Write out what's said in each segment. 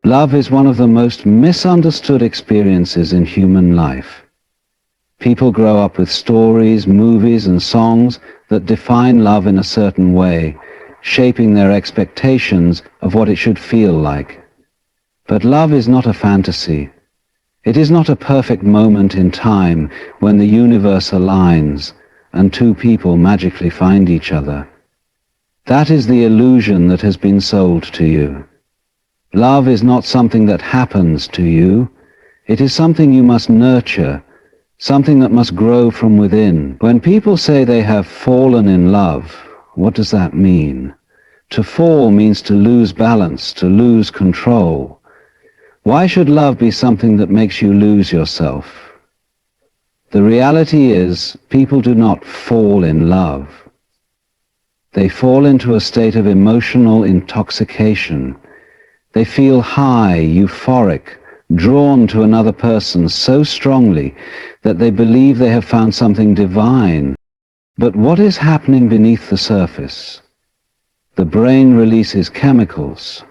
Love is one of the most misunderstood experiences in human life. People grow up with stories, movies, and songs that define love in a certain way, shaping their expectations of what it should feel like. But love is not a fantasy. It is not a perfect moment in time when the universe aligns and two people magically find each other. That is the illusion that has been sold to you. Love is not something that happens to you. It is something you must nurture, something that must grow from within. When people say they have fallen in love, what does that mean? To fall means to lose balance, to lose control. Why should love be something that makes you lose yourself? The reality is, people do not fall in love. They fall into a state of emotional intoxication. They feel high, euphoric, drawn to another person so strongly that they believe they have found something divine. But what is happening beneath the surface? The brain releases chemicals,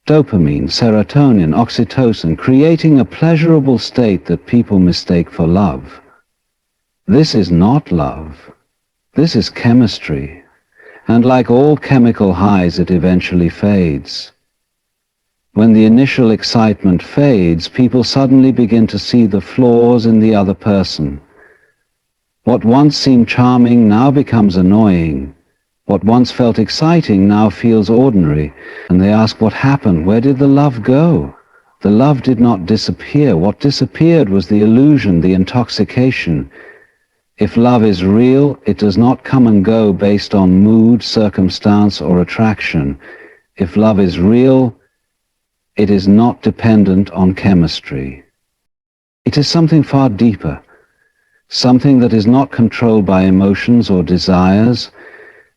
dopamine, serotonin, oxytocin, creating a pleasurable state that people mistake for love. This is not love. This is chemistry. And like all chemical highs, it eventually fades. When the initial excitement fades, people suddenly begin to see the flaws in the other person. What once seemed charming now becomes annoying. What once felt exciting now feels ordinary, and they ask what happened. Where did the love go? The love did not disappear. What disappeared was the illusion, the intoxication. If love is real, it does not come and go based on mood, circumstance, or attraction. If love is real, it is not dependent on chemistry. It is something far deeper, something that is not controlled by emotions or desires.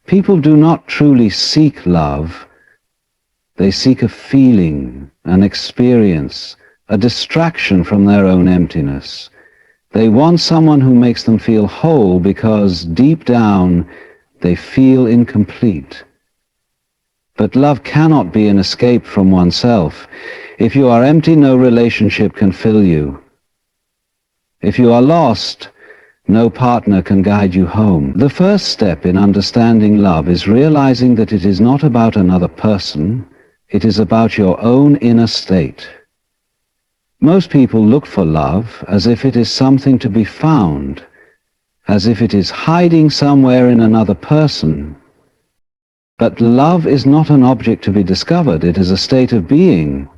People do not truly seek love. They seek a feeling, an experience, a distraction from their own emptiness. They want someone who makes them feel whole because deep down they feel incomplete. But love cannot be an escape from oneself. If you are empty, no relationship can fill you. If you are lost, no partner can guide you home. The first step in understanding love is realizing that it is not about another person. It is about your own inner state. Most people look for love as if it is something to be found, as if it is hiding somewhere in another person. But love is not an object to be discovered. It is a state of being.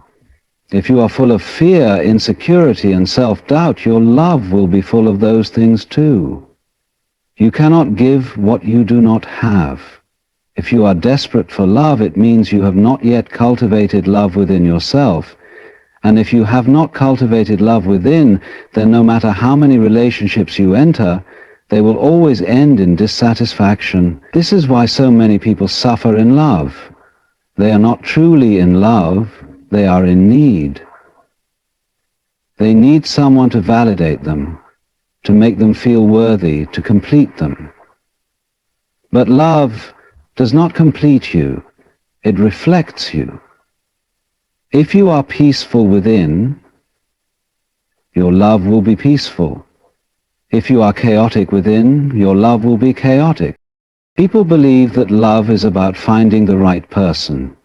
If you are full of fear, insecurity, and self-doubt, your love will be full of those things too. You cannot give what you do not have. If you are desperate for love, it means you have not yet cultivated love within yourself. And if you have not cultivated love within, then no matter how many relationships you enter, they will always end in dissatisfaction. This is why so many people suffer in love. They are not truly in love, they are in need. They need someone to validate them, to make them feel worthy, to complete them. But love does not complete you, it reflects you. If you are peaceful within, your love will be peaceful. If you are chaotic within, your love will be chaotic. People believe that love is about finding the right person.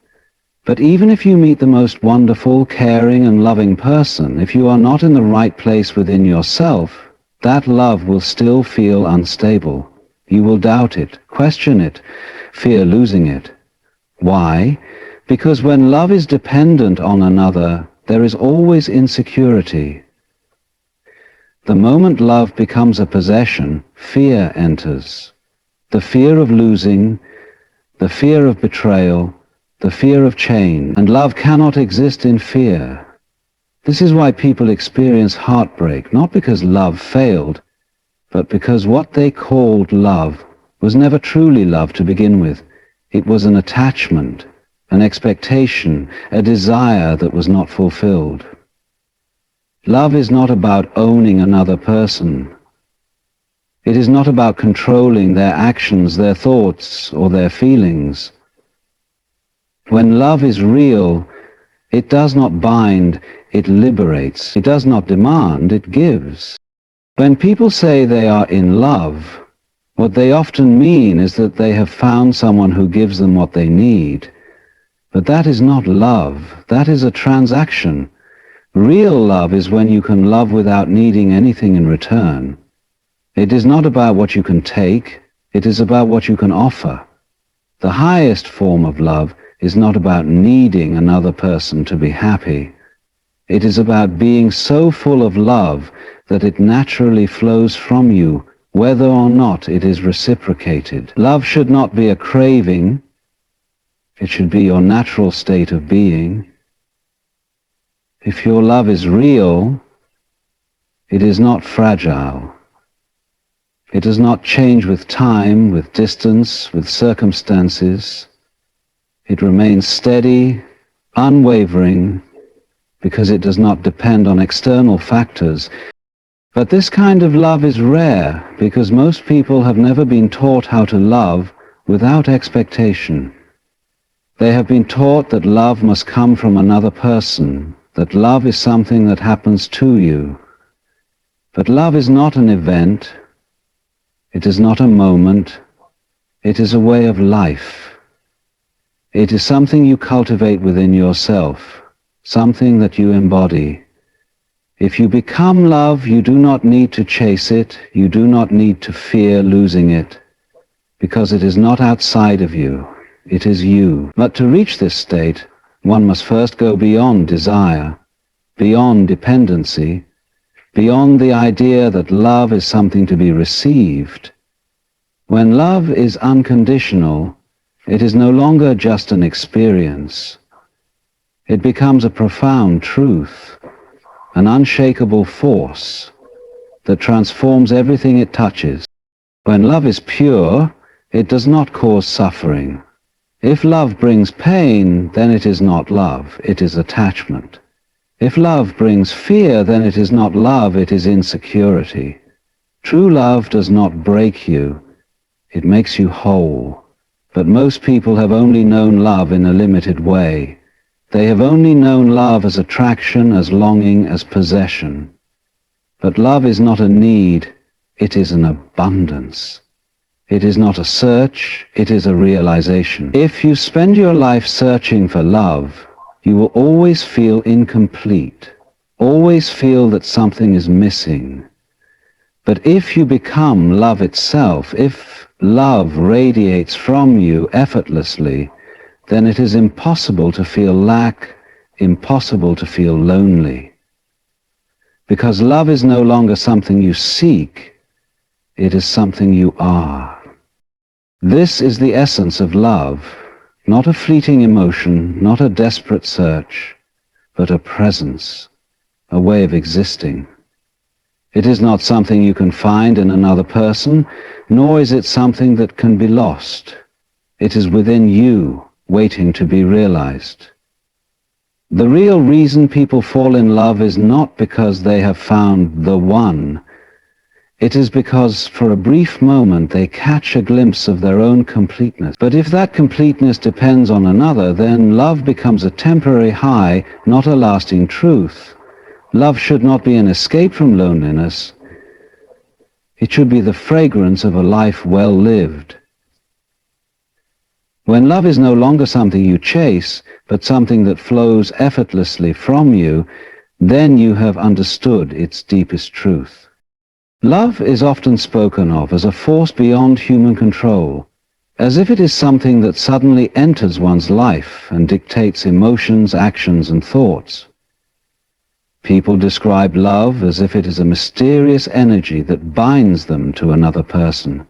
But even if you meet the most wonderful, caring, and loving person, if you are not in the right place within yourself, that love will still feel unstable. You will doubt it, question it, fear losing it. Why? Because when love is dependent on another, there is always insecurity. The moment love becomes a possession, fear enters. The fear of losing, the fear of betrayal, the fear of change, and love cannot exist in fear. This is why people experience heartbreak, not because love failed, but because what they called love was never truly love to begin with. It was an attachment, an expectation, a desire that was not fulfilled. Love is not about owning another person. It is not about controlling their actions, their thoughts, or their feelings. When love is real, It does not bind, it liberates. It does not demand, it gives. When people say they are in love, what they often mean is that they have found someone who gives them what they need. But that is not love, that is a transaction. Real love is when you can love without needing anything in return. It is not about what you can take, it is about what you can offer. The highest form of love is not about needing another person to be happy. It is about being so full of love that it naturally flows from you, whether or not it is reciprocated. Love should not be a craving, it should be your natural state of being. If your love is real, it is not fragile. It does not change with time, with distance, with circumstances. It remains steady, unwavering, because it does not depend on external factors. But this kind of love is rare, because most people have never been taught how to love without expectation. They have been taught that love must come from another person, that love is something that happens to you. But love is not an event, it is not a moment, it is a way of life. It is something you cultivate within yourself, something that you embody. If you become love, you do not need to chase it, you do not need to fear losing it, because it is not outside of you, it is you. But to reach this state, one must first go beyond desire, beyond dependency, beyond the idea that love is something to be received. When love is unconditional, it is no longer just an experience. It becomes a profound truth, an unshakable force that transforms everything it touches. When love is pure, it does not cause suffering. If love brings pain, then it is not love, it is attachment. If love brings fear, then it is not love, it is insecurity. True love does not break you, it makes you whole. But most people have only known love in a limited way. They have only known love as attraction, as longing, as possession. But love is not a need, it is an abundance. It is not a search, it is a realization. If you spend your life searching for love, you will always feel incomplete, always feel that something is missing. But if you become love itself, if love radiates from you effortlessly, then it is impossible to feel lack, impossible to feel lonely. Because love is no longer something you seek, it is something you are. This is the essence of love, not a fleeting emotion, not a desperate search, but a presence, a way of existing. It is not something you can find in another person, nor is it something that can be lost. It is within you, waiting to be realized. The real reason people fall in love is not because they have found the one. It is because for a brief moment they catch a glimpse of their own completeness. But if that completeness depends on another, then love becomes a temporary high, not a lasting truth. Love should not be an escape from loneliness. It should be the fragrance of a life well lived. When love is no longer something you chase, but something that flows effortlessly from you, then you have understood its deepest truth. Love is often spoken of as a force beyond human control, as if it is something that suddenly enters one's life and dictates emotions, actions, and thoughts. People describe love as if it is a mysterious energy that binds them to another person.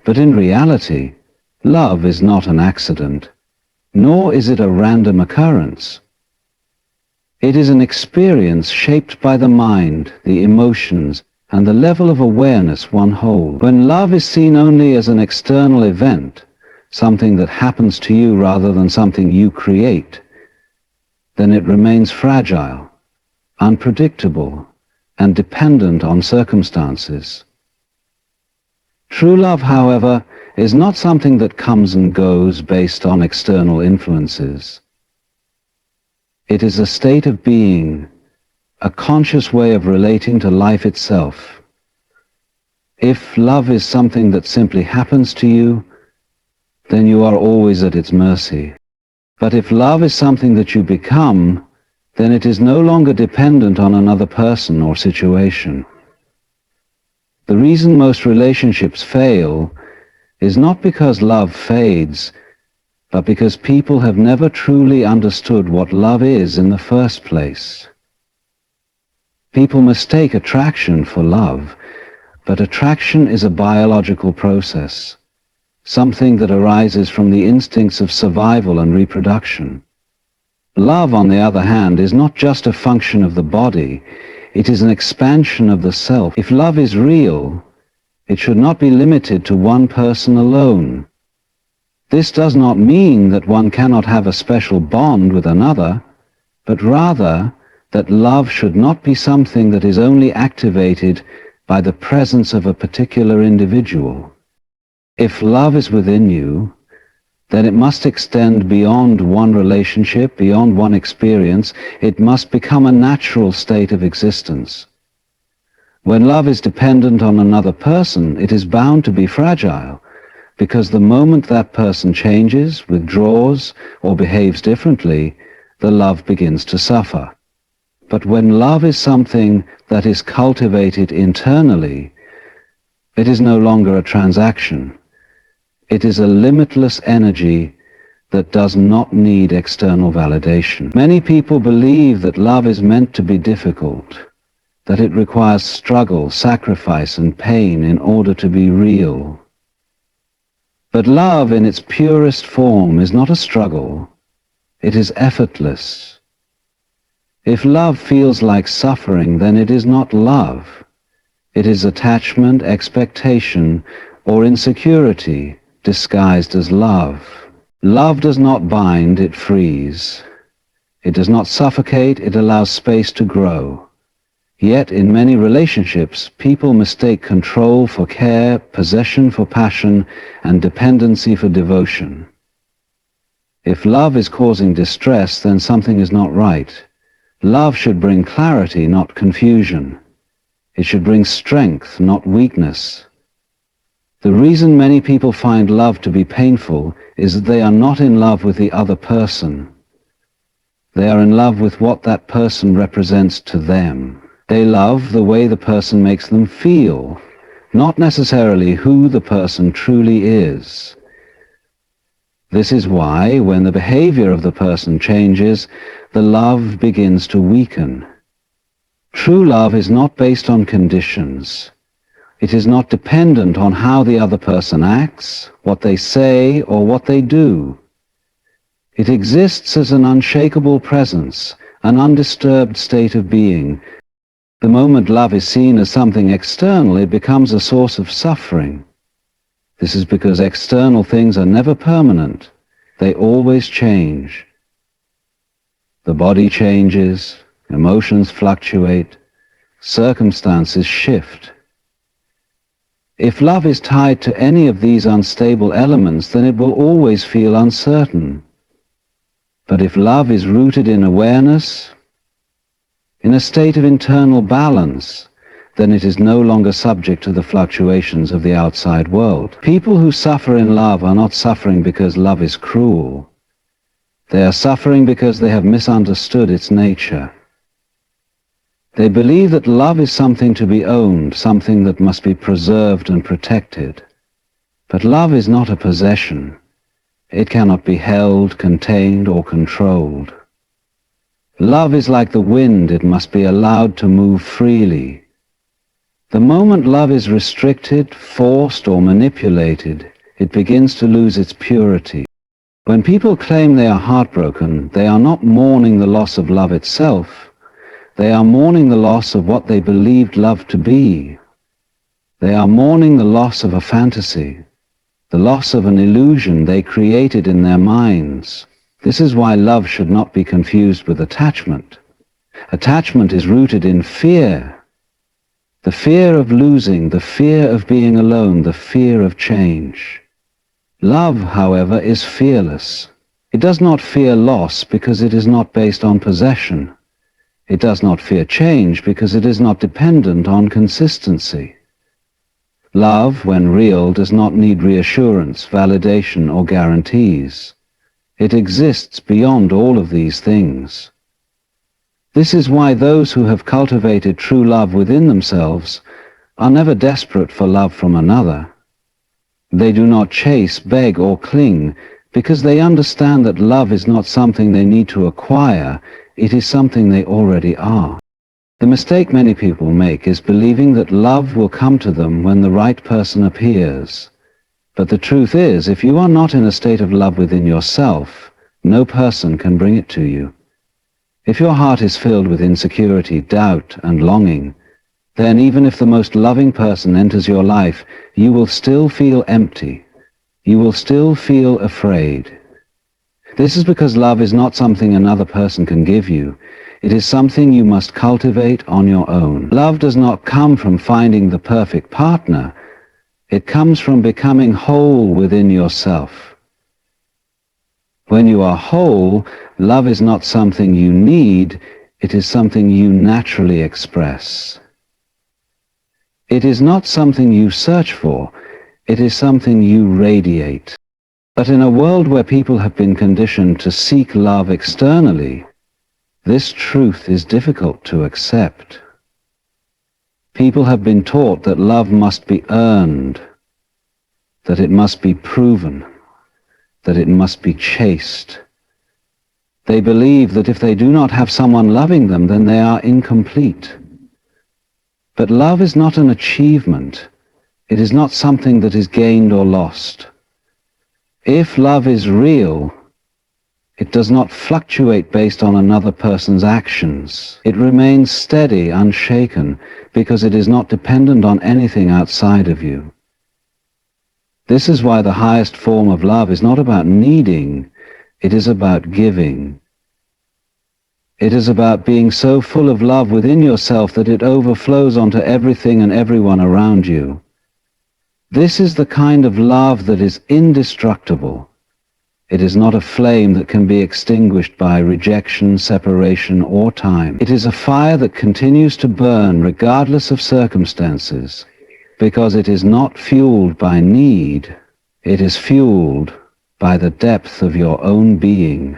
But in reality, love is not an accident, nor is it a random occurrence. It is an experience shaped by the mind, the emotions, and the level of awareness one holds. When love is seen only as an external event, something that happens to you rather than something you create, then it remains fragile, unpredictable, and dependent on circumstances. True love, however, is not something that comes and goes based on external influences. It is a state of being, a conscious way of relating to life itself. If love is something that simply happens to you, then you are always at its mercy. But if love is something that you become, then it is no longer dependent on another person or situation. The reason most relationships fail is not because love fades, but because people have never truly understood what love is in the first place. People mistake attraction for love, but attraction is a biological process, something that arises from the instincts of survival and reproduction. Love, on the other hand, is not just a function of the body, it is an expansion of the self. If love is real, it should not be limited to one person alone. This does not mean that one cannot have a special bond with another, but rather that love should not be something that is only activated by the presence of a particular individual. If love is within you, then it must extend beyond one relationship, beyond one experience. It must become a natural state of existence. When love is dependent on another person, it is bound to be fragile, because the moment that person changes, withdraws, or behaves differently, the love begins to suffer. But when love is something that is cultivated internally, it is no longer a transaction. It is a limitless energy that does not need external validation. Many people believe that love is meant to be difficult, that it requires struggle, sacrifice, and pain in order to be real. But love in its purest form is not a struggle. It is effortless. If love feels like suffering, then it is not love. It is attachment, expectation, or insecurity disguised as love. Love does not bind, it frees. It does not suffocate, it allows space to grow. Yet in many relationships, people mistake control for care, possession for passion, and dependency for devotion. If love is causing distress, then something is not right. Love should bring clarity, not confusion. It should bring strength, not weakness. The reason many people find love to be painful is that they are not in love with the other person. They are in love with what that person represents to them. They love the way the person makes them feel, not necessarily who the person truly is. This is why, when the behavior of the person changes, the love begins to weaken. True love is not based on conditions. It is not dependent on how the other person acts, what they say, or what they do. It exists as an unshakable presence, an undisturbed state of being. The moment love is seen as something external, it becomes a source of suffering. This is because external things are never permanent. They always change. The body changes, emotions fluctuate, circumstances shift. If love is tied to any of these unstable elements, then it will always feel uncertain. But if love is rooted in awareness, in a state of internal balance, then it is no longer subject to the fluctuations of the outside world. People who suffer in love are not suffering because love is cruel. They are suffering because they have misunderstood its nature. They believe that love is something to be owned, something that must be preserved and protected. But love is not a possession. It cannot be held, contained, or controlled. Love is like the wind, it must be allowed to move freely. The moment love is restricted, forced, or manipulated, it begins to lose its purity. When people claim they are heartbroken, they are not mourning the loss of love itself. They are mourning the loss of what they believed love to be. They are mourning the loss of a fantasy, the loss of an illusion they created in their minds. This is why love should not be confused with attachment. Attachment is rooted in fear. The fear of losing, the fear of being alone, the fear of change. Love, however, is fearless. It does not fear loss because it is not based on possession. It does not fear change because it is not dependent on consistency. Love, when real, does not need reassurance, validation, or guarantees. It exists beyond all of these things. This is why those who have cultivated true love within themselves are never desperate for love from another. They do not chase, beg, or cling, because they understand that love is not something they need to acquire, it is something they already are. The mistake many people make is believing that love will come to them when the right person appears. But the truth is, if you are not in a state of love within yourself, no person can bring it to you. If your heart is filled with insecurity, doubt, and longing, then even if the most loving person enters your life, you will still feel empty. You will still feel afraid. This is because love is not something another person can give you. It is something you must cultivate on your own. Love does not come from finding the perfect partner. It comes from becoming whole within yourself. When you are whole, love is not something you need, it is something you naturally express. It is not something you search for, it is something you radiate. But in a world where people have been conditioned to seek love externally, this truth is difficult to accept. People have been taught that love must be earned, that it must be proven, that it must be chased. They believe that if they do not have someone loving them, then they are incomplete. But love is not an achievement. It is not something that is gained or lost. If love is real, it does not fluctuate based on another person's actions. It remains steady, unshaken, because it is not dependent on anything outside of you. This is why the highest form of love is not about needing, it is about giving. It is about being so full of love within yourself that it overflows onto everything and everyone around you. This is the kind of love that is indestructible. It is not a flame that can be extinguished by rejection, separation, or time. It is a fire that continues to burn regardless of circumstances, because it is not fueled by need, it is fueled by the depth of your own being.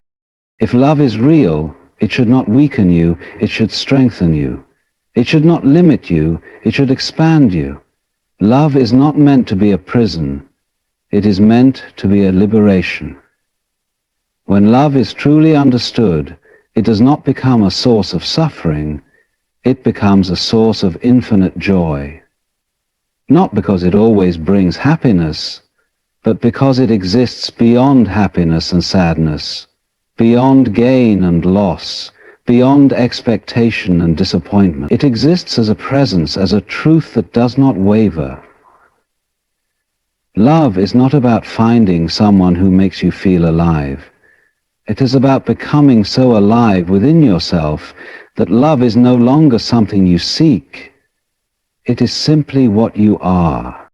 If love is real, it should not weaken you, it should strengthen you. It should not limit you, it should expand you. Love is not meant to be a prison, it is meant to be a liberation. When love is truly understood, it does not become a source of suffering, it becomes a source of infinite joy. Not because it always brings happiness, but because it exists beyond happiness and sadness, beyond gain and loss, beyond expectation and disappointment. It exists as a presence, as a truth that does not waver. Love is not about finding someone who makes you feel alive. It is about becoming so alive within yourself that love is no longer something you seek. It is simply what you are.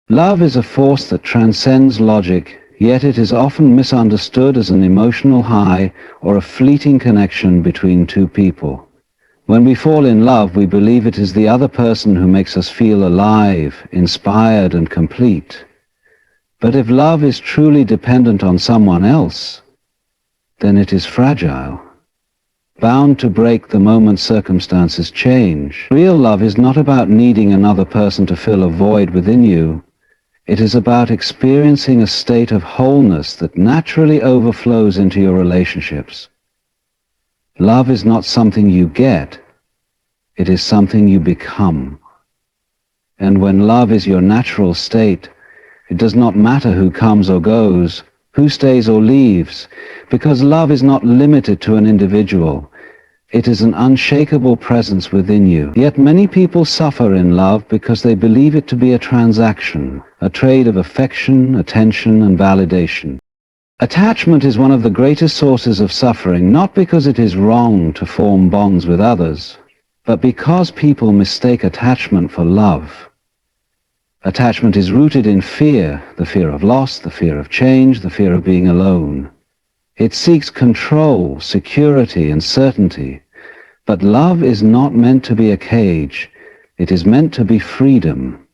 Love is a force that transcends logic, yet it is often misunderstood as an emotional high or a fleeting connection between two people. When we fall in love, we believe it is the other person who makes us feel alive, inspired, and complete. But if love is truly dependent on someone else, then it is fragile, bound to break the moment circumstances change. Real love is not about needing another person to fill a void within you. It is about experiencing a state of wholeness that naturally overflows into your relationships. Love is not something you get, it is something you become. And when love is your natural state, it does not matter who comes or goes, who stays or leaves, because love is not limited to an individual. It is an unshakable presence within you. Yet many people suffer in love because they believe it to be a transaction, a trade of affection, attention, and validation. Attachment is one of the greatest sources of suffering, not because it is wrong to form bonds with others, but because people mistake attachment for love. Attachment is rooted in fear, the fear of loss, the fear of change, the fear of being alone. It seeks control, security, and certainty. But love is not meant to be a cage. It is meant to be freedom.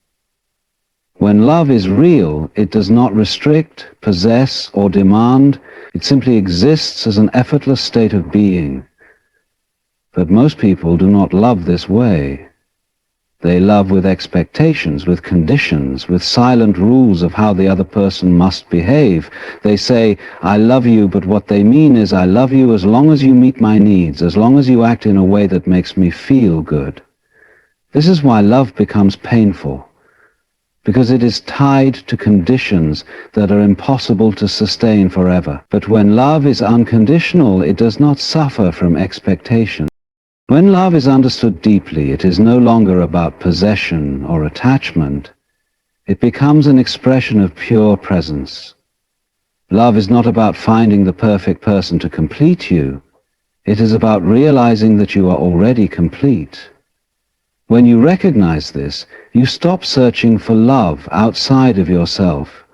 When love is real, it does not restrict, possess, or demand. It simply exists as an effortless state of being. But most people do not love this way. They love with expectations, with conditions, with silent rules of how the other person must behave. They say, "I love you," but what they mean is, "I love you as long as you meet my needs, as long as you act in a way that makes me feel good." This is why love becomes painful, because it is tied to conditions that are impossible to sustain forever. But when love is unconditional, it does not suffer from expectation. When love is understood deeply, it is no longer about possession or attachment. It becomes an expression of pure presence. Love is not about finding the perfect person to complete you. It is about realizing that you are already complete. When you recognize this, you stop searching for love outside of yourself.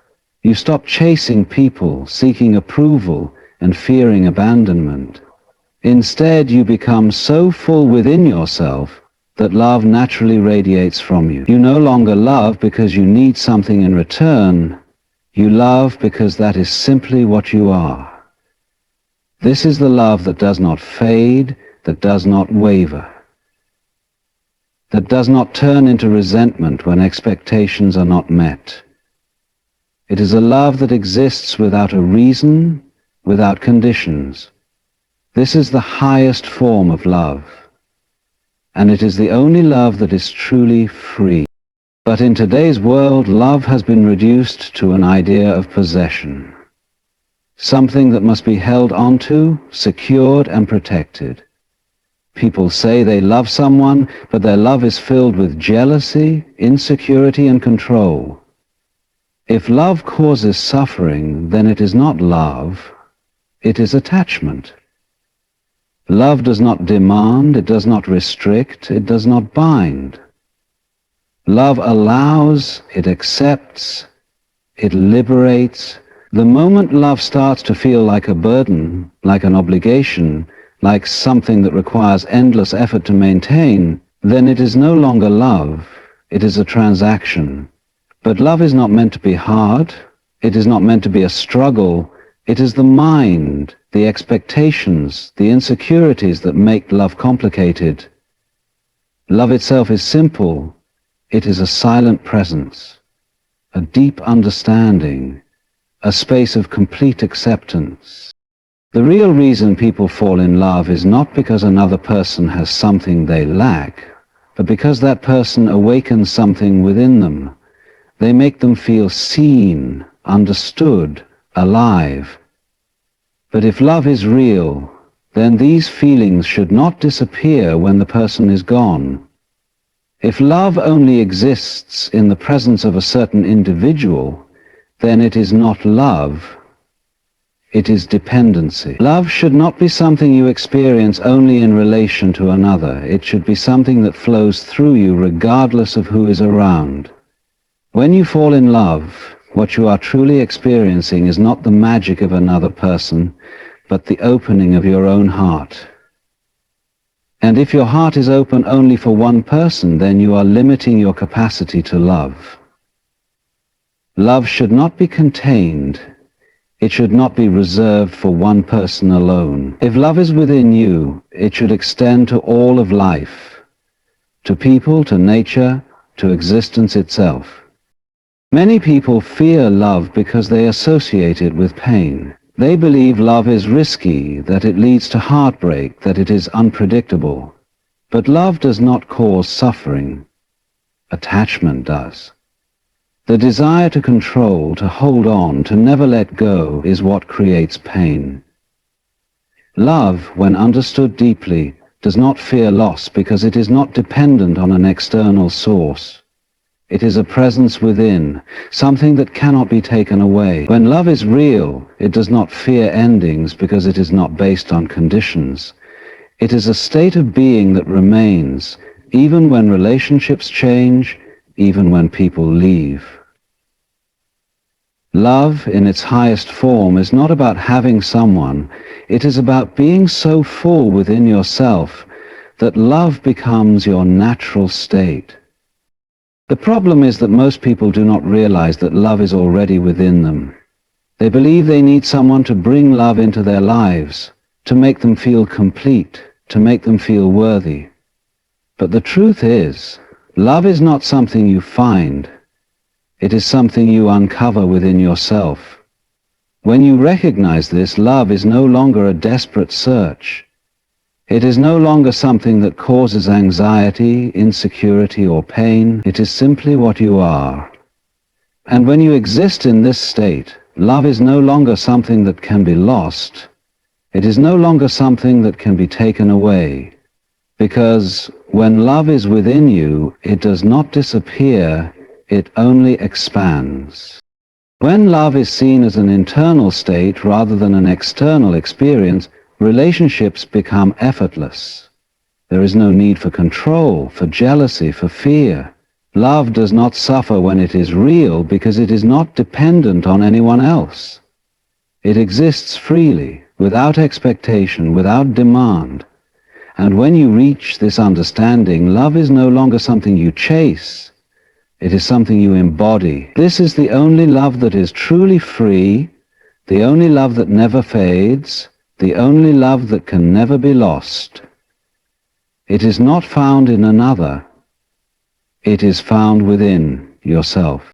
You stop chasing people, seeking approval, and fearing abandonment. Instead, you become so full within yourself that love naturally radiates from you. You no longer love because you need something in return. You love because that is simply what you are. This is the love that does not fade, that does not waver, that does not turn into resentment when expectations are not met. It is a love that exists without a reason, without conditions. This is the highest form of love, and it is the only love that is truly free. But in today's world, love has been reduced to an idea of possession, something that must be held onto, secured, and protected. People say they love someone, but their love is filled with jealousy, insecurity, and control. If love causes suffering, then it is not love, it is attachment. Love does not demand, it does not restrict, it does not bind. Love allows, it accepts, it liberates. The moment love starts to feel like a burden, like an obligation, like something that requires endless effort to maintain, then it is no longer love, it is a transaction. But love is not meant to be hard, it is not meant to be a struggle. It is the mind, the expectations, the insecurities that make love complicated. Love itself is simple. It is a silent presence, a deep understanding, a space of complete acceptance. The real reason people fall in love is not because another person has something they lack, but because that person awakens something within them. They make them feel seen, understood, alive. But if love is real, then these feelings should not disappear when the person is gone. If love only exists in the presence of a certain individual, then it is not love, it is dependency. Love should not be something you experience only in relation to another. It should be something that flows through you regardless of who is around. When you fall in love, what you are truly experiencing is not the magic of another person, but the opening of your own heart. And if your heart is open only for one person, then you are limiting your capacity to love. Love should not be contained. It should not be reserved for one person alone. If love is within you, it should extend to all of life, to people, to nature, to existence itself. Many people fear love because they associate it with pain. They believe love is risky, that it leads to heartbreak, that it is unpredictable. But love does not cause suffering. Attachment does. The desire to control, to hold on, to never let go is what creates pain. Love, when understood deeply, does not fear loss because it is not dependent on an external source. It is a presence within, something that cannot be taken away. When love is real, it does not fear endings because it is not based on conditions. It is a state of being that remains, even when relationships change, even when people leave. Love, in its highest form, is not about having someone. It is about being so full within yourself that love becomes your natural state. The problem is that most people do not realize that love is already within them. They believe they need someone to bring love into their lives, to make them feel complete, to make them feel worthy. But the truth is, love is not something you find. It is something you uncover within yourself. When you recognize this, love is no longer a desperate search. It is no longer something that causes anxiety, insecurity, or pain. It is simply what you are. And when you exist in this state, love is no longer something that can be lost. It is no longer something that can be taken away. Because when love is within you, it does not disappear, it only expands. When love is seen as an internal state rather than an external experience, relationships become effortless. There is no need for control, for jealousy, for fear. Love does not suffer when it is real because it is not dependent on anyone else. It exists freely, without expectation, without demand. And when you reach this understanding, love is no longer something you chase. It is something you embody. This is the only love that is truly free, the only love that never fades, the only love that can never be lost. It is not found in another. It is found within yourself.